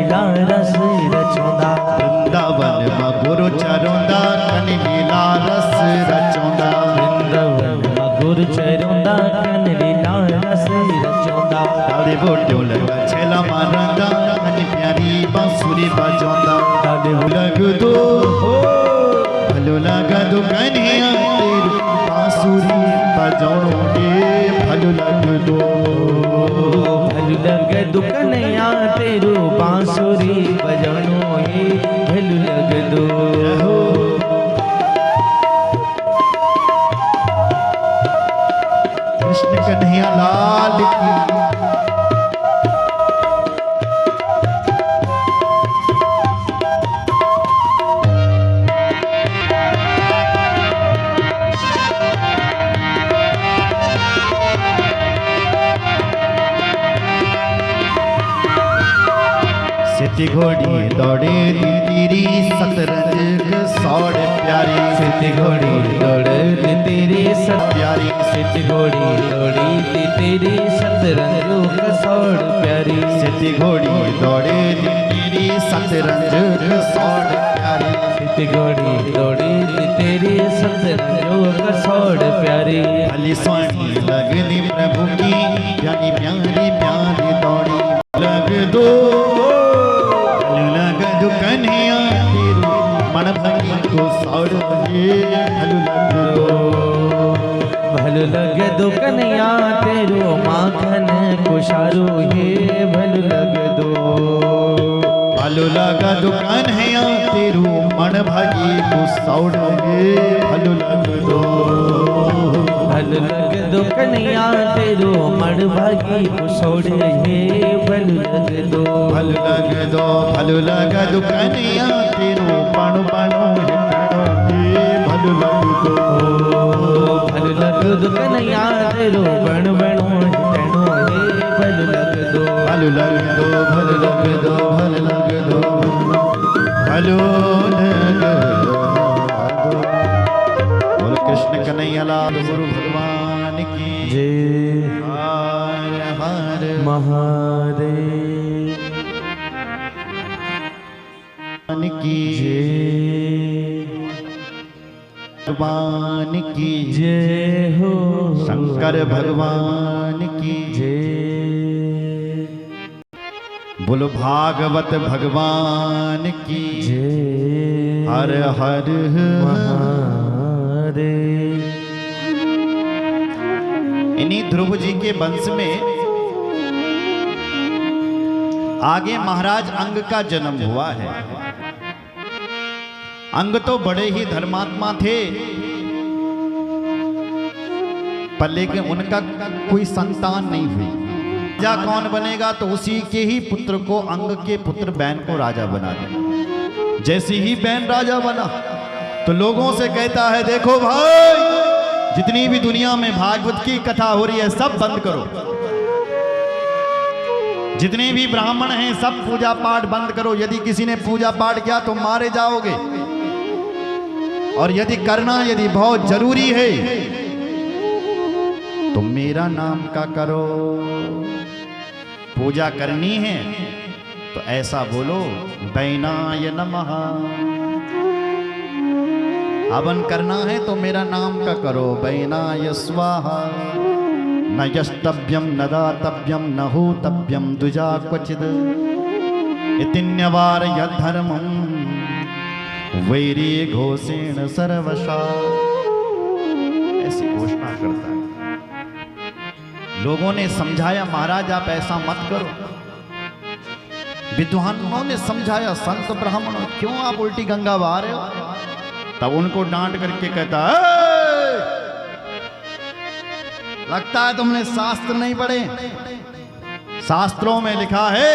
लीला रस रचोंदा। वृंदावन में गुरु चरोंदा कन लीला रस रचोंदा। वृंदावन में गुरु चरोंदा कन लीला रस रचोंदा। ताड़े बोट्यों लगा छेला मारंदा कन प्यारी बांसुरी बजोंदा। ताड़े लग दो भलो लगा दो कन्हैया तेरू बांसुरी बजाओ हे भलो लग दो। भलो लग दो कन्हैया तेरू बांसुरी बजानो हे भलो लग दो। कृष्ण कन्हैया लाल की। सिटी घोड़ी दौड़े तेरी सतरंज सौड़ प्यारी। सिटी घोड़ी दौड़े तेरी सत प्यारी। सिटी घोड़ी दौड़ी तेरी सतरंज कसौड़ प्यारी। सिटी घोड़ी दौड़े तेरी सतरंज सौड़ प्यारी। सिटी घोड़ी दौड़ी तेरी सतरंज कसौड़ प्यारी। भली स्वाणी लगनी प्रभु की प्यारी प्यारी प्यारी दौड़ी लग दो। कन्हैया तेरू मन भगी को सौड़ हे भलो लग दो। भलो लग दो कन्हैया तेरू माखन कुशारो हे भलो लग दो। भलो लग दो कन्हैया तेरू मन भगी को सौड़ हे भलो लग दो। भलो लग दो कन्हैया तेरू मन भागी कुशोड़ हे भलो लग दो। भलो लग दो भलो लग दो कन्हैया तेरू पण बनो हे भलो लग दो। भलो लग दो कन्हैया तेरू बण बनो हे भलो लग दो। भलो लग दो भलो लग दो भलो लग दो भलो लग दो। बोलो कृष्ण कन्हैया लाल गुरु भगवान की जय। हर हर महादेव की जय। भगवान की जय हो। शंकर भगवान की जय। बोलो भागवत भगवान की जय। हर हर महादेव। इन्हीं ध्रुव जी के वंश में आगे महाराज अंग का जन्म हुआ है। अंग तो बड़े ही धर्मात्मा थे, पर लेकिन उनका कोई संतान नहीं हुई। राजा कौन बनेगा तो उसी के ही पुत्र को, अंग के पुत्र बैन को राजा बना दिया। जैसे ही बैन राजा बना तो लोगों से कहता है देखो भाई, जितनी भी दुनिया में भागवत की कथा हो रही है सब बंद करो। जितने भी ब्राह्मण हैं सब पूजा पाठ बंद करो। यदि किसी ने पूजा पाठ किया तो मारे जाओगे, और यदि करना यदि बहुत जरूरी है तो मेरा नाम का करो। पूजा करनी है तो ऐसा बोलो बैनाय नमः। हवन करना है तो मेरा नाम का करो बैनाय स्वाहा। न यष्टव्यम न दातव्यम न होतव्यम द्विजा क्वचिद इतिन्यवार यद्धर्मं वैरी घोषेण सर्वशा। ऐसी घोषणा करता है। लोगों ने समझाया महाराज आप ऐसा मत करो। विद्वानों ने समझाया संत ब्राह्मणों क्यों आप उल्टी गंगा बहा रहे हो। तब उनको डांट करके कहता है लगता है तुमने शास्त्र नहीं पढ़े। शास्त्रों में लिखा है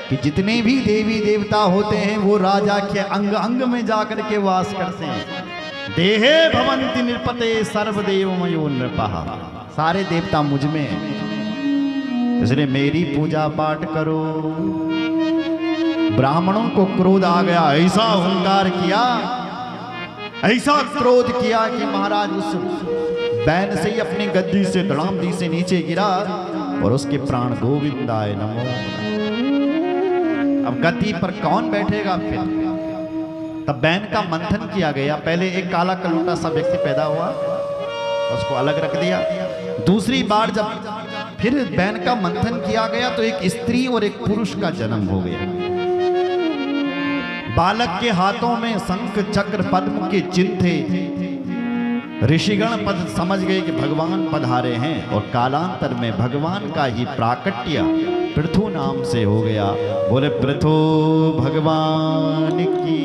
कि जितने भी देवी देवता होते हैं वो राजा के अंग अंग में जाकर के वास करते हैं। देहे भवन्ति निरपते सर्वदेवमयो नृपः। सारे देवता मुझ में हैं, इसलिए मेरी पूजा पाठ करो। ब्राह्मणों को क्रोध आ गया, ऐसा अहंकार किया, ऐसा क्रोध किया कि महाराज उस बैन से ही अपनी गद्दी से धड़ामदी से नीचे गिरा और उसके प्राण गोविंदाय नमो। अब गति पर कौन बैठेगा फिर? तब बैन का मंथन किया गया। पहले एक काला कलूटा सा व्यक्ति पैदा हुआ, उसको अलग रख दिया। दूसरी बार जब फिर बैन का मंथन किया गया तो एक स्त्री और एक पुरुष का जन्म हो गया। बालक के हाथों में शंख चक्र पद्म के चिन्ह थे। ऋषिगण पद समझ गए कि भगवान पधारे हैं और कालांतर में भगवान का ही प्राकट्य पृथु नाम से हो गया। बोले पृथु भगवान की।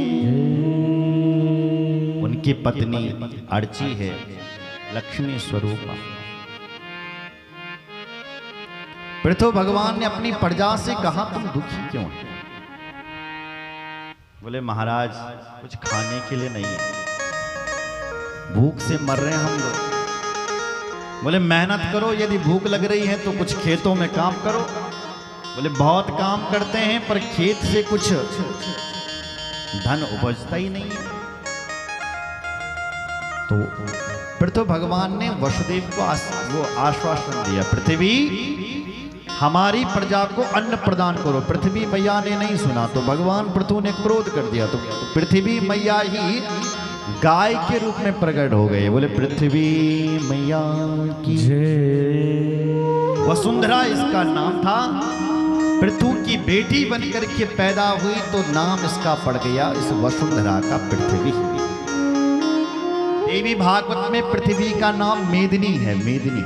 उनकी पत्नी अर्ची है, लक्ष्मी स्वरूपा। पृथु भगवान ने अपनी प्रजा से कहा, तुम दुखी क्यों हो? बोले महाराज कुछ खाने के लिए नहीं है, भूख से मर रहे हैं हम लोग। बोले मेहनत करो, यदि भूख लग रही है तो कुछ खेतों में काम करो। बोले बहुत काम करते हैं पर खेत से कुछ धन उपजता ही नहीं है। तो पृथु भगवान ने वसुदेव को वो आश्वासन दिया, पृथ्वी हमारी प्रजा को अन्न प्रदान करो। पृथ्वी मैया ने नहीं सुना तो भगवान पृथु ने क्रोध कर दिया, तो पृथ्वी मैया ही गाय के रूप में प्रकट हो गए। बोले पृथ्वी मैया की जय। वसुंधरा इसका नाम था। पृथु की बेटी बनकर के पैदा हुई तो नाम इसका पड़ गया इस वसुंधरा का पृथ्वी। देवी भागवत में पृथ्वी का नाम मेदिनी है, मेदिनी,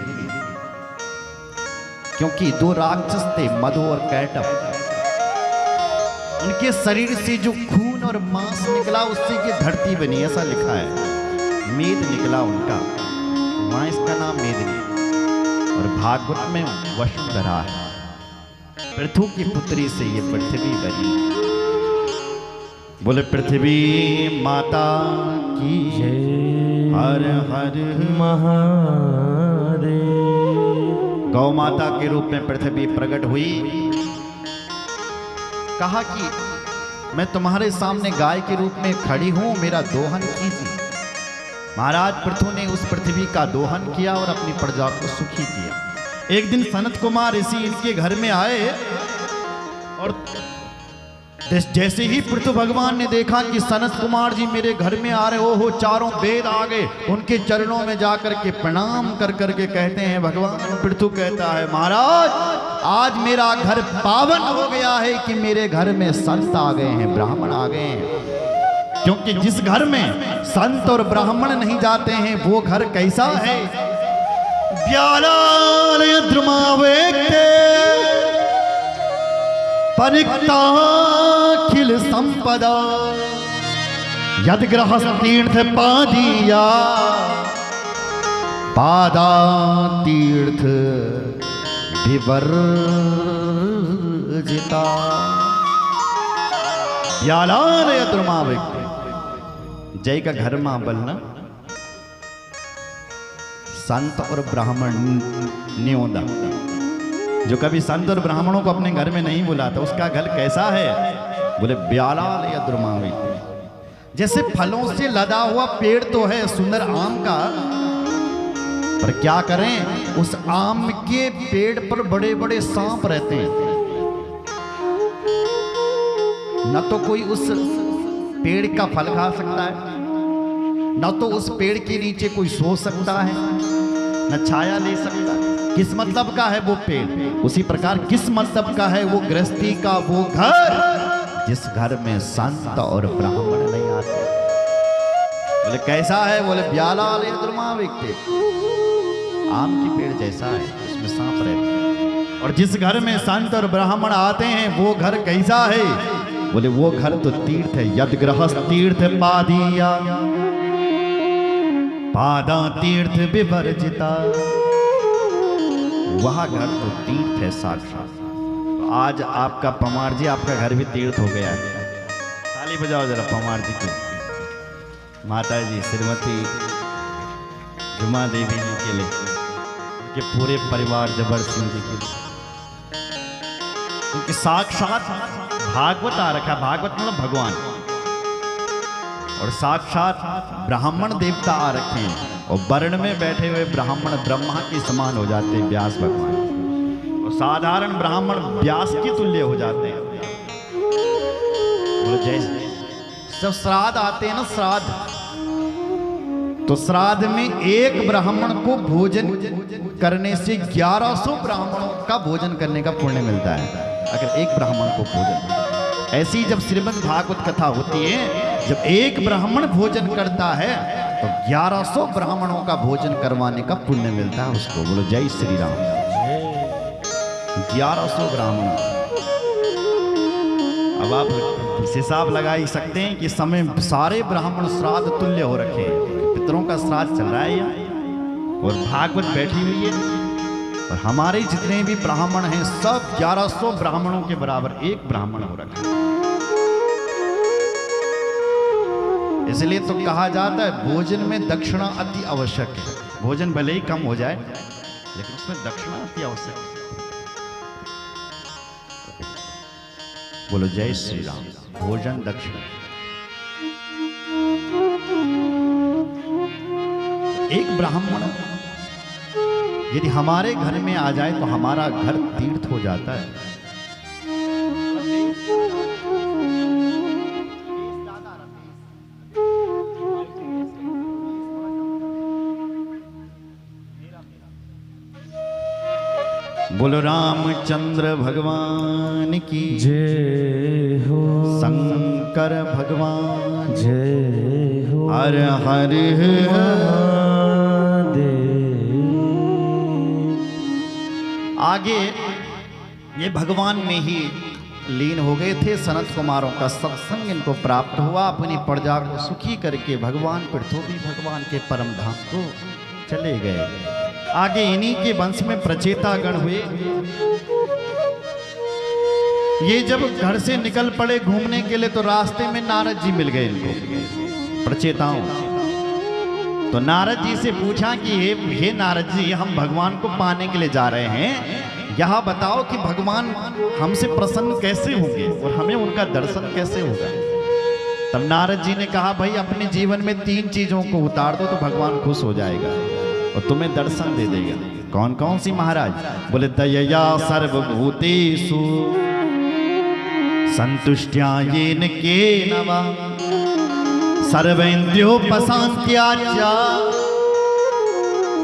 क्योंकि दो राक्षस थे मधु और कैटभ। उनके शरीर से जो खून और मांस निकला उससे ये धरती बनी, ऐसा लिखा है। मेद निकला उनका, वहां इसका नाम मेदिनी। और भागवत में वसुंधरा है, पृथु की पुत्री से ये पृथ्वी बनी। बोले पृथ्वी माता की हर हर महादेव। गौ माता के रूप में पृथ्वी प्रकट हुई। कहा कि मैं तुम्हारे सामने गाय के रूप में खड़ी हूं, मेरा दोहन कीजिए। महाराज पृथु ने उस पृथ्वी का दोहन किया और अपनी प्रजा को सुखी किया। एक दिन सनत कुमार ऋषि इनके घर में आए और जैसे ही पृथु भगवान ने देखा कि सनत कुमार जी मेरे घर में आ रहे हो, चारों वेद आ गए। उनके चरणों में जाकर के प्रणाम कर करके कहते हैं भगवान। पृथु कहता है महाराज आज मेरा घर पावन हो गया है कि मेरे घर में संत आ गए हैं, ब्राह्मण आ गए हैं। क्योंकि जिस घर में संत और ब्राह्मण नहीं जाते हैं वो घर कैसा है? ब्यालालय द्रुमावेक्ते परिक्ताखिल संपदा यद गृहस्थीर्थ पादिया पादा तीर्थ विवर्जिता। ब्यालालय द्रुमावेक्ते, जय का घर मां बलना संत और ब्राह्मण न्योदा। जो कभी संत और ब्राह्मणों को अपने घर में नहीं बुलाता उसका घर कैसा है? बोले ब्यालालय द्रुमावेक्ते। जैसे फलों से लदा हुआ पेड़ तो है सुंदर आम का, पर क्या करें उस आम के पेड़ पर बड़े बड़े सांप रहते हैं। न तो कोई उस पेड़ का फल खा सकता है, न तो उस पेड़ के नीचे कोई सो सकता है, न छाया ले सकता है। किस मतलब का है वो पेड़? उसी प्रकार किस मतलब का है वो गृहस्थी का वो घर जिस घर में संत और ब्राह्मण नहीं आते? बोले कैसा है? बोले ब्यालालय द्रुमावेक्ते, आम की पेड़ जैसा है, उसमें सांप रहते हैं। और जिस घर में संत और ब्राह्मण आते हैं वो घर कैसा है? बोले वो घर तो तीर्थ है। यद गृहस्थ तीर्थ पादिया पादा तीर्थ विवर्जिता। वह घर तो तीर्थ है साक्षात। तो आज आपका पमार जी, आपका घर भी तीर्थ हो गया है। ताली बजाओ जरा पमार जी की। माता जी श्रीमती जुमा देवी जी के लिए, उनके पूरे परिवार जबर सिंह जी के लिए, क्योंकि साक्षात भागवत आ रखा। भागवत मतलब भगवान, और साक्षात ब्राह्मण देवता आ रखे हैं। और वर्ण में बैठे हुए ब्राह्मण ब्रह्मा के समान हो जाते हैं, व्यास भगवान। और साधारण ब्राह्मण व्यास के तुल्य हो जाते हैं। जय। जब श्राद्ध आते हैं ना, श्राद्ध, तो श्राद्ध में एक ब्राह्मण को भोजन करने से 1100 ब्राह्मणों का भोजन करने का पुण्य मिलता है, अगर एक ब्राह्मण को भोजन। ऐसी जब श्रीमद् भागवत कथा होती है, जब एक ब्राह्मण भोजन करता है तो 1100 ब्राह्मणों का भोजन करवाने का पुण्य मिलता है उसको। बोलो जय श्री राम। 1100 ब्राह्मण। अब आप हिसाब लगा ही सकते हैं कि समय सारे ब्राह्मण श्राद्ध तुल्य हो रखे हैं, पितरों का श्राद्ध चल रहा है यहाँ, और भागवत बैठी हुई है, और हमारे जितने भी ब्राह्मण हैं सब 1100 ब्राह्मणों के बराबर एक ब्राह्मण हो रखे हैं। इसलिए तो कहा जाता है भोजन में दक्षिणा अति आवश्यक है। भोजन भले ही कम हो जाए लेकिन उसमें दक्षिणा अति आवश्यक है। बोलो जय श्री राम। भोजन दक्षिणा। एक ब्राह्मण यदि हमारे घर में आ जाए तो हमारा घर तीर्थ हो जाता है। बोलो रामचंद्र भगवान की जय हो, शंकर भगवान जय हो, हर हर महादेव। आगे ये भगवान में ही लीन हो गए थे। सनत कुमारों का सत्संग इनको प्राप्त हुआ। अपनी प्रजा को सुखी करके भगवान पृथ्वी भगवान के परम धाम को चले गए। आगे इन्हीं के वंश में प्रचेता गण हुए। ये जब घर से निकल पड़े घूमने के लिए तो रास्ते में नारद जी मिल गए इनको, प्रचेताओं। तो नारद जी से पूछा कि हे नारद जी, हम भगवान को पाने के लिए जा रहे हैं, यहाँ बताओ कि भगवान हमसे प्रसन्न कैसे होंगे और हमें उनका दर्शन कैसे होगा। तब नारद जी ने कहा, भाई अपने जीवन में 3 चीजों को उतार दो तो भगवान खुश हो जाएगा और तुम्हें दर्शन दे देगा। कौन कौन सी महाराज? बोले दयया सर्वभूतेषु संतुष्ट्या येन केनवा सर्वेन्द्रियोपशान्त्या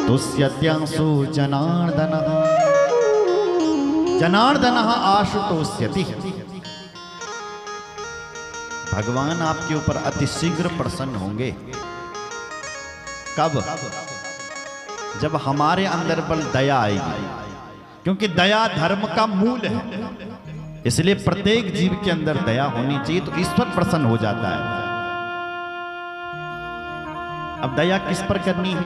तुष्यत्यांशु जनार्दनः जनार्दनः आशुतोष्यति। भगवान आपके ऊपर अतिशीघ्र प्रसन्न होंगे। कब? जब हमारे अंदर पर दया आएगी, क्योंकि दया धर्म का मूल है। इसलिए प्रत्येक जीव के अंदर दया होनी चाहिए तो ईश्वर प्रसन्न हो जाता है। अब दया किस पर करनी है?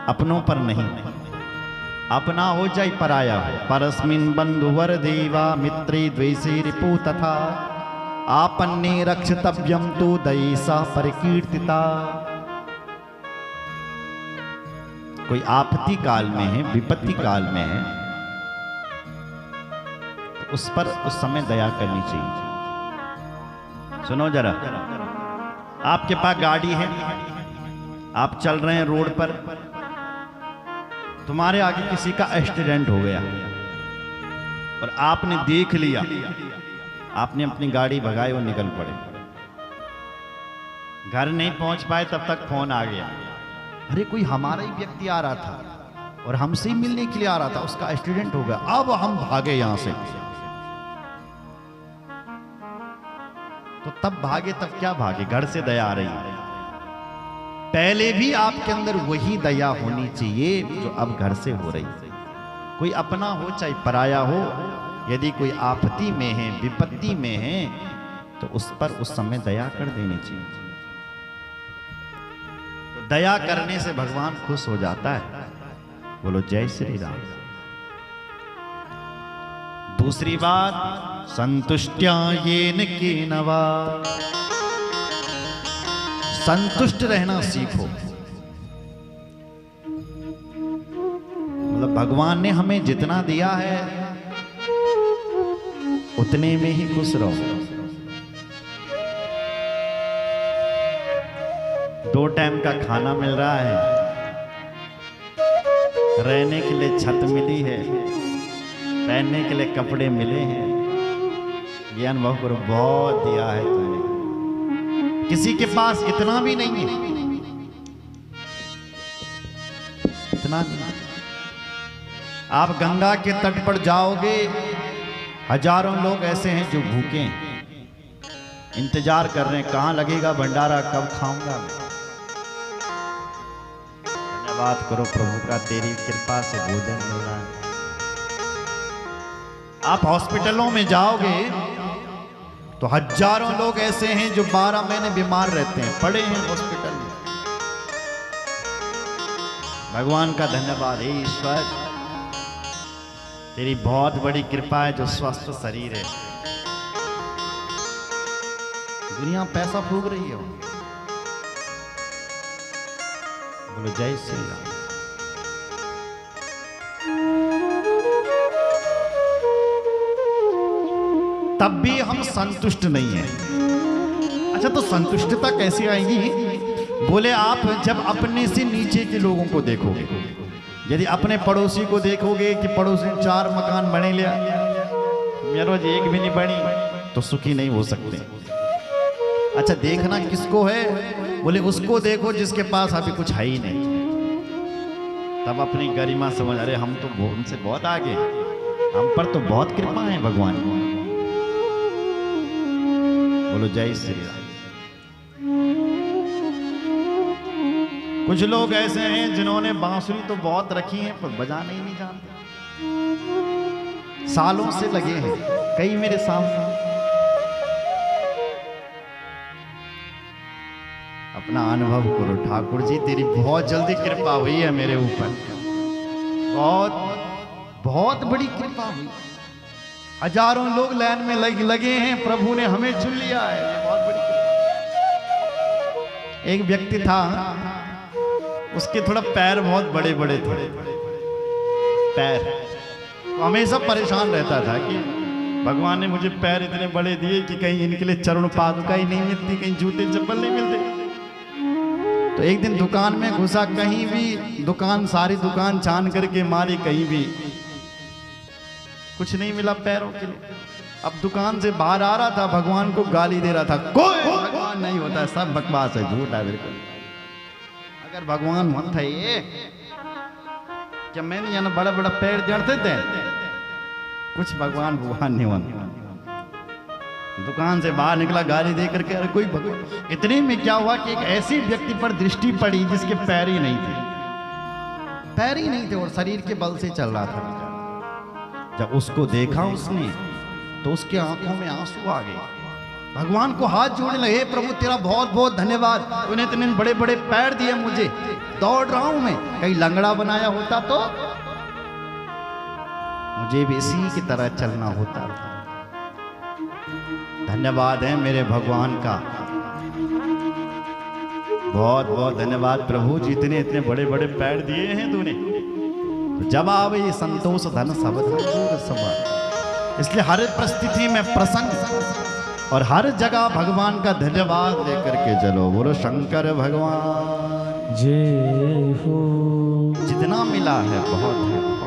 अपनों पर नहीं। अपना हो चाहे पराया हो। परस्मिन् बंधुवर देवा मित्रे द्वेषे रिपु तथा आपन्ने रक्षतव्यम तो दयेसा परिकीर्तिता। कोई आपत्ति काल में है, विपत्ति काल में है, तो उस पर उस समय दया करनी चाहिए। सुनो जरा, आपके पास गाड़ी है, आप चल रहे हैं रोड पर, तुम्हारे आगे किसी का एक्सीडेंट हो गया और आपने देख लिया, आपने अपनी गाड़ी भगाई और निकल पड़े। घर नहीं पहुंच पाए तब तक फोन आ गया, अरे कोई हमारा ही व्यक्ति आ रहा था और हमसे ही मिलने के लिए आ रहा था, उसका एक्सीडेंट हो गया, अब हम भागे यहां से। तो तब भागे, तब क्या भागे? घर से दया आ रही है। पहले भी आपके अंदर वही दया होनी चाहिए जो अब घर से हो रही है। कोई अपना हो चाहे पराया हो, यदि कोई आपत्ति में है, विपत्ति में है, तो उस पर उस समय दया कर देनी चाहिए। तो दया करने से भगवान खुश हो जाता है। बोलो जय श्री राम। दूसरी बात, संतुष्ट्या येन केनवा। संतुष्ट रहना सीखो। मतलब भगवान ने हमें जितना दिया है उतने में ही खुश रहो। 2 टाइम का खाना मिल रहा है, रहने के लिए छत मिली है, पहनने के लिए कपड़े मिले हैं, ये अनुभव करो, बहुत दिया है तूने। किसी के पास इतना भी नहीं है, इतना नहीं। आप गंगा के तट पर जाओगे, हजारों लोग ऐसे हैं जो भूखे हैं, इंतजार कर रहे हैं कहां लगेगा भंडारा, कब खाऊंगा मैं। धन्यवाद करो प्रभु का, तेरी कृपा से भोजन मिल रहा है। आप हॉस्पिटलों में जाओगे तो हजारों लोग ऐसे हैं जो 12 महीने बीमार रहते हैं, पड़े हैं हॉस्पिटल में। भगवान का धन्यवाद हे ईश्वर, तेरी बहुत बड़ी कृपा है जो स्वस्थ शरीर है। दुनिया पैसा फूक रही है, बोलो जय श्री राम। तब भी हम संतुष्ट नहीं हैं। अच्छा, तो संतुष्टता कैसे आएगी? बोले आप जब अपने से नीचे के लोगों को देखोगे, यदि अपने पड़ोसी को देखोगे कि पड़ोसी ने 4 मकान बने लिया, मेरा रोज एक भी नहीं बनी, तो सुखी नहीं हो सकते। अच्छा, देखना किसको है? बोले उसको देखो जिसके पास अभी कुछ है ही नहीं, तब अपनी गरिमा समझ, अरे हम तो उनसे बहुत आगे, हम पर तो बहुत कृपा है भगवान की। बोलो जय श्री राम। कुछ लोग ऐसे हैं जिन्होंने बांसुरी तो बहुत रखी है पर बजाना ही नहीं जानते, सालों से लगे हैं, कई मेरे सामने। अपना अनुभव करो, ठाकुर जी तेरी बहुत जल्दी कृपा हुई है मेरे ऊपर, बहुत बहुत बड़ी कृपा हुई। हजारों लोग लाइन में लगे हैं, प्रभु ने हमें चुन लिया है, ये बहुत बड़ी कृपा। एक व्यक्ति था, उसके थोड़ा पैर बहुत बड़े बड़े थे, पैर तो हमेशा परेशान रहता था कि भगवान ने मुझे पैर इतने बड़े दिए कि कहीं इनके लिए चरण पादुका ही नहीं मिलती, कहीं जूते चप्पल नहीं मिलते। तो एक दिन दुकान में घुसा, कहीं भी दुकान, सारी दुकान छान करके मारी, कहीं भी कुछ नहीं मिला पैरों के लिए। अब दुकान से बाहर आ रहा था, भगवान को गाली दे रहा था, कोई भगवान नहीं होता, सब बकवास है, झूठ है बिल्कुल। अगर भगवान मन था ये क्या मैंने यहाँ बड़ा बड़ा पैर जड़ते थे, कुछ भगवान नहीं होता। दुकान से बाहर निकला, गाली दे करके, अरे कोई भगवान। इतने में क्या हुआ कि एक ऐसे व्यक्ति पर दृष्टि पड़ी जिसके पैर ही नहीं थे, पैर ही नहीं थे और शरीर के बल से चल रहा था। जब उसको देखा उसने तो उसके आंखों में आंसू आ गए, भगवान को हाथ जोड़ने लगे, प्रभु तेरा बहुत बहुत धन्यवाद, तूने इतने बड़े बड़े पैर दिए मुझे, दौड़ रहा हूं मैं, कहीं लंगड़ा बनाया होता तो मुझे भी इसी की तरह चलना होता। धन्यवाद है मेरे भगवान का, बहुत बहुत धन्यवाद प्रभु जी, इतने बड़े बड़े पैर दिए हैं तूने। तो जब आवे संतोष धन सब धन, इसलिए हर परिस्थिति में प्रसन्न और हर जगह भगवान का धन्यवाद लेकर के चलो। बोलो शंकर भगवान जय हो। जितना मिला है बहुत है।